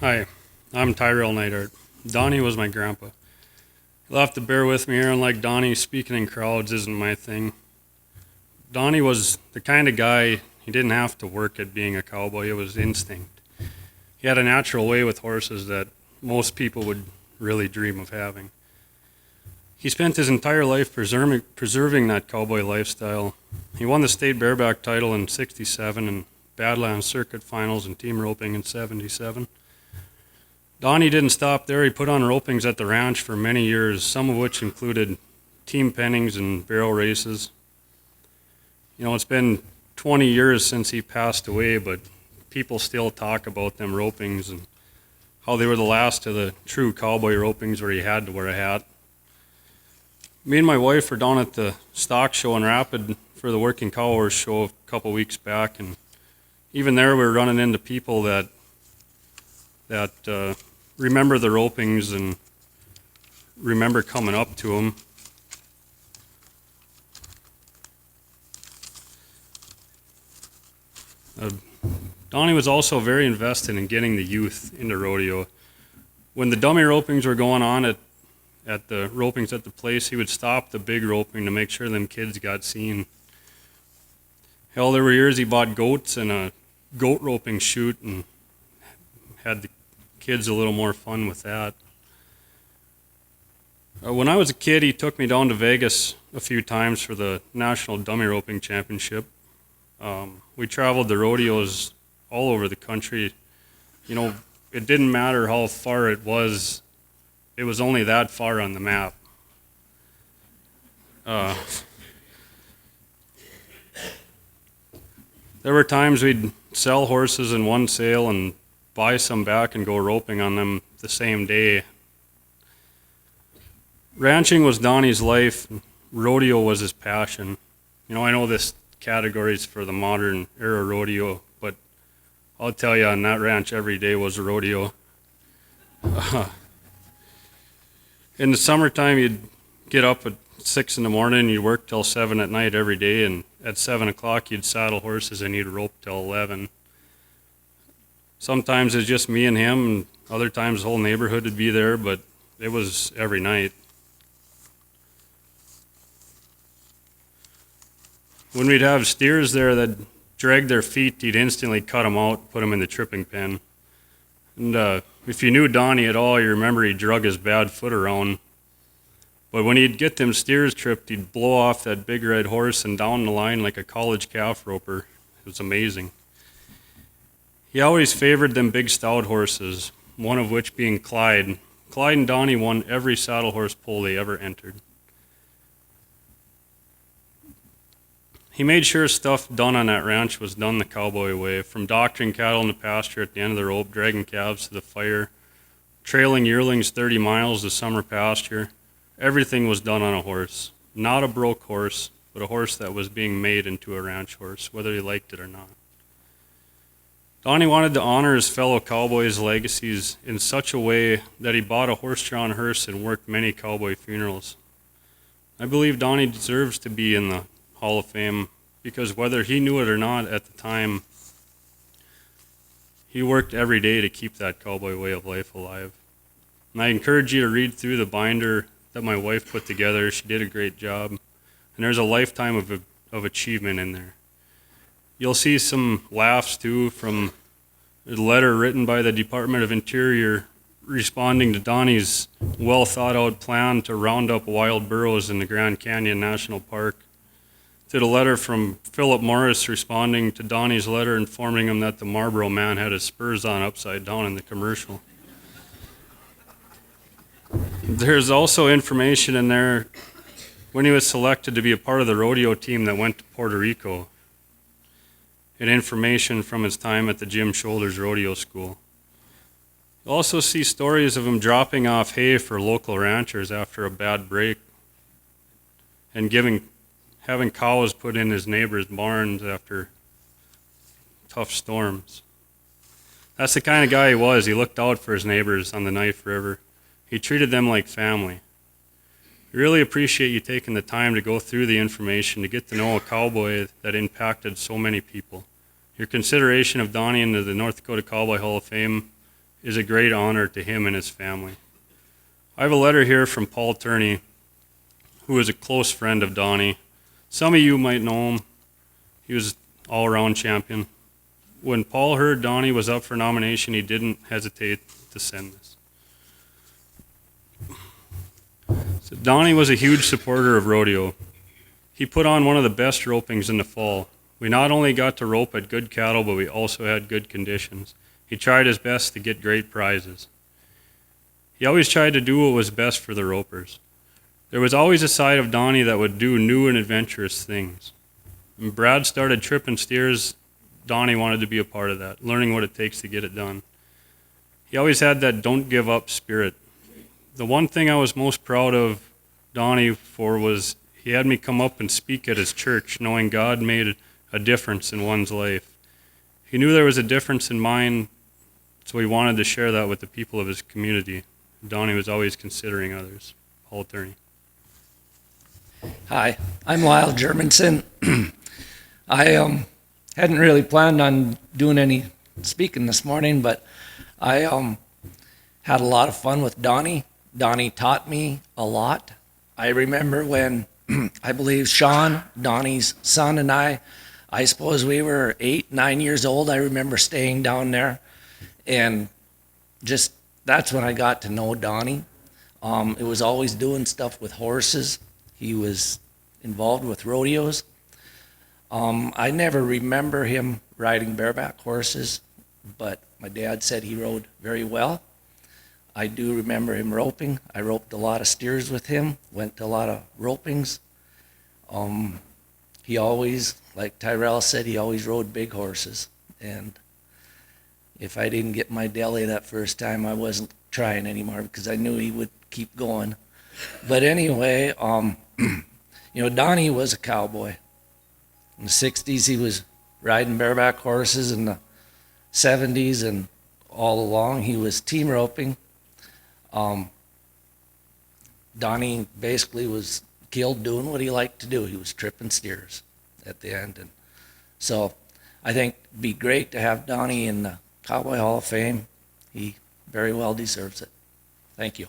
Hi, I'm Tyrel Neidhardt. Donnie was my grandpa. You'll have to bear with me here, unlike Donnie, speaking in crowds isn't my thing. Donnie was the kind of guy, he didn't have to work at being a cowboy, it was instinct. He had a natural way with horses that most people would really dream of having. He spent his entire life preserving that cowboy lifestyle. He won the state bareback title in '67 and Badlands Circuit Finals and team roping in '77. Donnie didn't stop there. He put on ropings at the ranch for many years, some of which included team pennings and barrel races. You know, it's been 20 years since he passed away, but people still talk about them ropings and how they were the last of the true cowboy ropings where you had to wear a hat. Me and my wife were down at the stock show in Rapid for the Working Cow Horse show a couple weeks back, and even there we were running into people that remember the ropings and remember coming up to them. Donnie was also very invested in getting the youth into rodeo. When the dummy ropings were going on at the ropings at the place, he would stop the big roping to make sure them kids got seen. Hell, there were years he bought goats and a goat roping chute and had the kids a little more fun with that. When I was a kid, he took me down to Vegas a few times for the National Dummy Roping Championship. We traveled the rodeos all over the country. You know, it didn't matter how far it was only that far on the map. There were times we'd sell horses in one sale and buy some back and go roping on them the same day. Ranching was Donnie's life. Rodeo was his passion. You know, I know this category's for the modern era rodeo, but I'll tell you, on that ranch every day was a rodeo. In the summertime, you'd get up at 6 in the morning, you'd work till 7 at night every day, and at 7 o'clock you'd saddle horses and you'd rope till 11. Sometimes it's just me and him, and other times the whole neighborhood would be there, but it was every night. When we'd have steers there that dragged their feet, he'd instantly cut them out, put them in the tripping pen. And if you knew Donnie at all, you remember he drug his bad foot around. But when he'd get them steers tripped, he'd blow off that big red horse and down the line like a college calf roper. It was amazing. He always favored them big stout horses, one of which being Clyde. Clyde and Donnie won every saddle horse pull they ever entered. He made sure stuff done on that ranch was done the cowboy way, from doctoring cattle in the pasture at the end of the rope, dragging calves to the fire, trailing yearlings 30 miles to summer pasture. Everything was done on a horse. Not a broke horse, but a horse that was being made into a ranch horse, whether he liked it or not. Donnie wanted to honor his fellow cowboys' legacies in such a way that he bought a horse-drawn hearse and worked many cowboy funerals. I believe Donnie deserves to be in the Hall of Fame because whether he knew it or not at the time, he worked every day to keep that cowboy way of life alive. And I encourage you to read through the binder that my wife put together. She did a great job. And there's a lifetime of achievement in there. You'll see some laughs too from a letter written by the Department of Interior responding to Donnie's well thought out plan to round up wild burros in the Grand Canyon National Park, to the letter from Philip Morris responding to Donnie's letter informing him that the Marlboro man had his spurs on upside down in the commercial. There's also information in there when he was selected to be a part of the rodeo team that went to Puerto Rico, and information from his time at the Jim Shoulders Rodeo School. You'll also see stories of him dropping off hay for local ranchers after a bad break and having cows put in his neighbors' barns after tough storms. That's the kind of guy he was. He looked out for his neighbors on the Knife River. He treated them like family. I really appreciate you taking the time to go through the information to get to know a cowboy that impacted so many people. Your consideration of Donnie into the North Dakota Cowboy Hall of Fame is a great honor to him and his family. I have a letter here from Paul Turney, who is a close friend of Donnie. Some of you might know him. He was all-around champion. When Paul heard Donnie was up for nomination, he didn't hesitate to send this. So Donnie was a huge supporter of rodeo. He put on one of the best ropings in the fall. We not only got to rope at good cattle, but we also had good conditions. He tried his best to get great prizes. He always tried to do what was best for the ropers. There was always a side of Donnie that would do new and adventurous things. When Brad started tripping steers, Donnie wanted to be a part of that, learning what it takes to get it done. He always had that don't give up spirit. The one thing I was most proud of Donnie for was he had me come up and speak at his church, knowing God made a difference in one's life. He knew there was a difference in mine, so he wanted to share that with the people of his community. Donnie was always considering others. Paul Turney. Hi, I'm Lyle Gjermundson. I hadn't really planned on doing any speaking this morning, but I had a lot of fun with Donnie. Donnie taught me a lot. I remember when I believe Sean, Donnie's son, and I suppose we were 8, 9 years old. I remember staying down there, and just that's when I got to know Donnie. It was always doing stuff with horses. He was involved with rodeos. I never remember him riding bareback horses, but my dad said he rode very well. I do remember him roping. I roped a lot of steers with him, went to a lot of ropings. He always, like Tyrel said, he always rode big horses. And if I didn't get my deli that first time, I wasn't trying anymore because I knew he would keep going. But anyway, Donnie was a cowboy. In the 60s, he was riding bareback horses. In the 70s and all along, he was team roping. Donnie basically was killed doing what he liked to do. He was tripping steers at the end. And so I think it'd be great to have Donnie in the Cowboy Hall of Fame. He very well deserves it. Thank you.